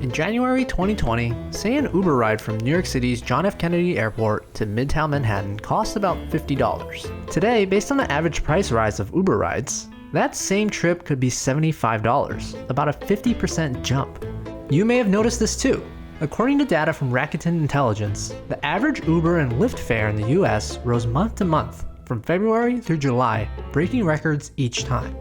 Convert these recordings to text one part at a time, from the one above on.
In January 2020, say an Uber ride from New York City's John F. Kennedy Airport to Midtown Manhattan costs about $50. Today, based on the average price rise of Uber rides, that same trip could be $75, about a 50% jump. You may have noticed this too. According to data from Rakuten Intelligence, the average Uber and Lyft fare in the US rose month to month from February through July, breaking records each time.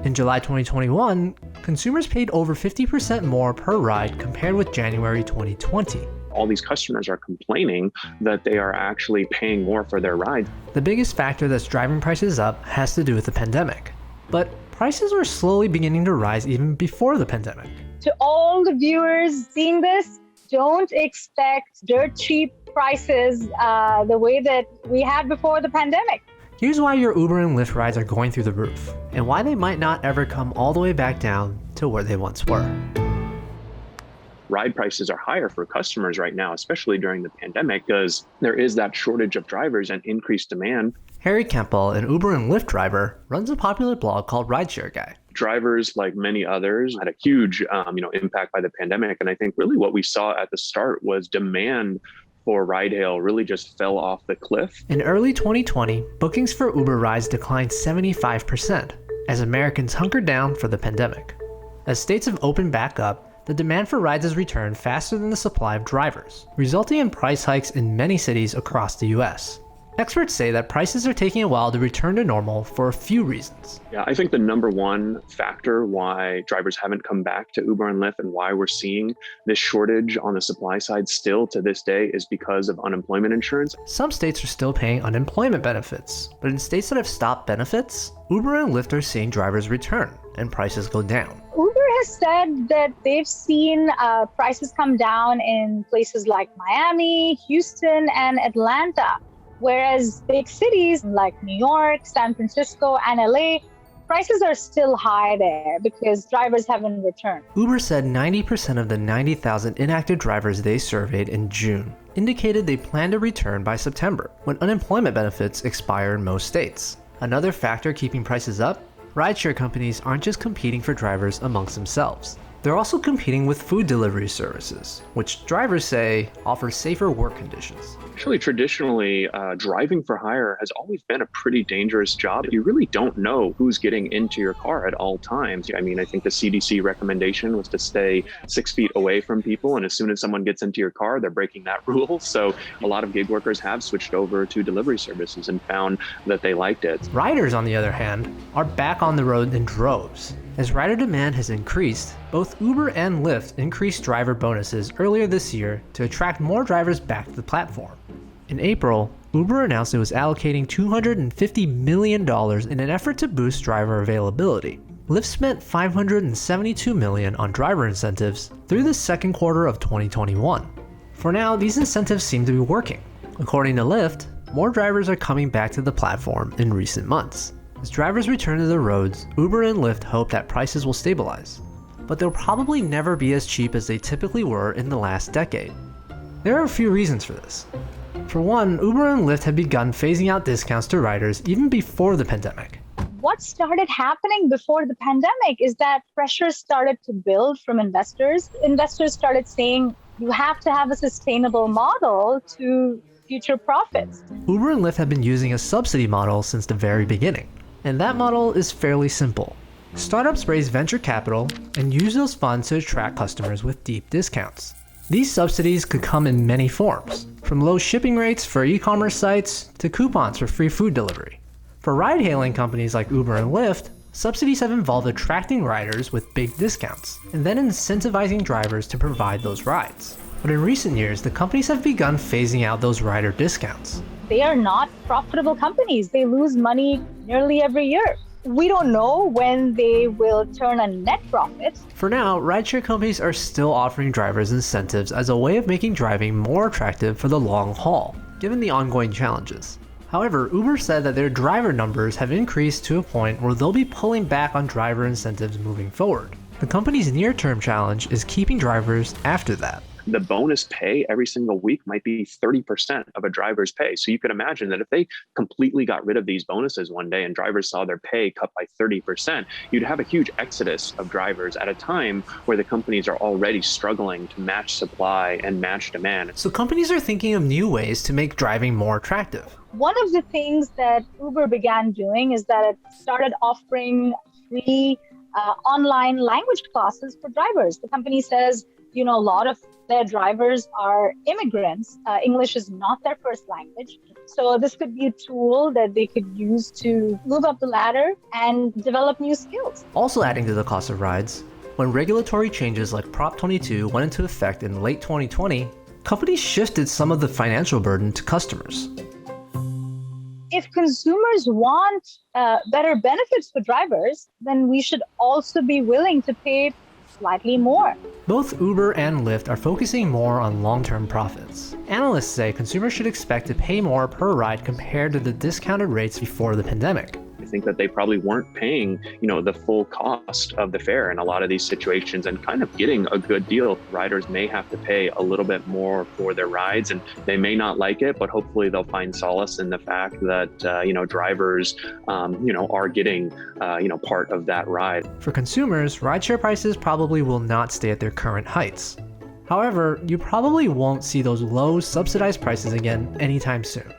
In July 2021, consumers paid over 50% more per ride compared with January 2020. All these customers are complaining that they are actually paying more for their rides. The biggest factor that's driving prices up has to do with the pandemic. But prices were slowly beginning to rise even before the pandemic. To all the viewers seeing this, don't expect dirt cheap prices the way that we had before the pandemic. Here's why your Uber and Lyft rides are going through the roof, and why they might not ever come all the way back down to where they once were. Ride prices are higher for customers right now, especially during the pandemic, because there is that shortage of drivers and increased demand. Harry Kemple, an Uber and Lyft driver, runs a popular blog called Rideshare Guy. Drivers, like many others, had a huge impact by the pandemic. And I think really what we saw at the start was demand for ride hail really just fell off the cliff. In early 2020, bookings for Uber rides declined 75% as Americans hunkered down for the pandemic. As states have opened back up, the demand for rides has returned faster than the supply of drivers, resulting in price hikes in many cities across the US. Experts say that prices are taking a while to return to normal for a few reasons. Yeah, I think the number one factor why drivers haven't come back to Uber and Lyft and why we're seeing this shortage on the supply side still to this day is because of unemployment insurance. Some states are still paying unemployment benefits, but in states that have stopped benefits, Uber and Lyft are seeing drivers return and prices go down. Uber has said that they've seen prices come down in places like Miami, Houston, and Atlanta. Whereas big cities like New York, San Francisco, and LA, prices are still high there because drivers haven't returned. Uber said 90% of the 90,000 inactive drivers they surveyed in June indicated they plan to return by September, when unemployment benefits expire in most states. Another factor keeping prices up? Rideshare companies aren't just competing for drivers amongst themselves. They're also competing with food delivery services, which drivers say offer safer work conditions. Actually, traditionally, driving for hire has always been a pretty dangerous job. You really don't know who's getting into your car at all times. I mean, I think the CDC recommendation was to stay 6 feet away from people. And as soon as someone gets into your car, they're breaking that rule. So a lot of gig workers have switched over to delivery services and found that they liked it. Riders, on the other hand, are back on the road in droves. As rider demand has increased, both Uber and Lyft increased driver bonuses earlier this year to attract more drivers back to the platform. In April, Uber announced it was allocating $250 million in an effort to boost driver availability. Lyft spent $572 million on driver incentives through the second quarter of 2021. For now, these incentives seem to be working. According to Lyft, more drivers are coming back to the platform in recent months. As drivers return to the roads, Uber and Lyft hope that prices will stabilize, but they'll probably never be as cheap as they typically were in the last decade. There are a few reasons for this. For one, Uber and Lyft had begun phasing out discounts to riders even before the pandemic. What started happening before the pandemic is that pressure started to build from investors. Investors started saying, you have to have a sustainable model to future profits. Uber and Lyft have been using a subsidy model since the very beginning. And that model is fairly simple. Startups raise venture capital and use those funds to attract customers with deep discounts. These subsidies could come in many forms, from low shipping rates for e-commerce sites to coupons for free food delivery. For ride-hailing companies like Uber and Lyft, subsidies have involved attracting riders with big discounts and then incentivizing drivers to provide those rides. But in recent years, the companies have begun phasing out those rider discounts. They are not profitable companies. They lose money nearly every year. We don't know when they will turn a net profit. For now, rideshare companies are still offering drivers incentives as a way of making driving more attractive for the long haul, given the ongoing challenges. However, Uber said that their driver numbers have increased to a point where they'll be pulling back on driver incentives moving forward. The company's near-term challenge is keeping drivers after that. the bonus pay every single week might be 30% of a driver's pay. So you could imagine that if they completely got rid of these bonuses one day and drivers saw their pay cut by 30%, you'd have a huge exodus of drivers at a time where the companies are already struggling to match supply and match demand. So companies are thinking of new ways to make driving more attractive. One of the things that Uber began doing is that it started offering free online language classes for drivers. The company says, a lot of their drivers are immigrants. English is not their first language. So this could be a tool that they could use to move up the ladder and develop new skills. Also adding to the cost of rides, when regulatory changes like Prop 22 went into effect in late 2020, companies shifted some of the financial burden to customers. If consumers want better benefits for drivers, then we should also be willing to pay slightly more. Both Uber and Lyft are focusing more on long-term profits. Analysts say consumers should expect to pay more per ride compared to the discounted rates before the pandemic. I think that they probably weren't paying, the full cost of the fare in a lot of these situations and kind of getting a good deal. Riders may have to pay a little bit more for their rides and they may not like it, but hopefully they'll find solace in the fact that, drivers, are getting, part of that ride. For consumers, rideshare prices probably will not stay at their current heights. However, you probably won't see those low subsidized prices again anytime soon.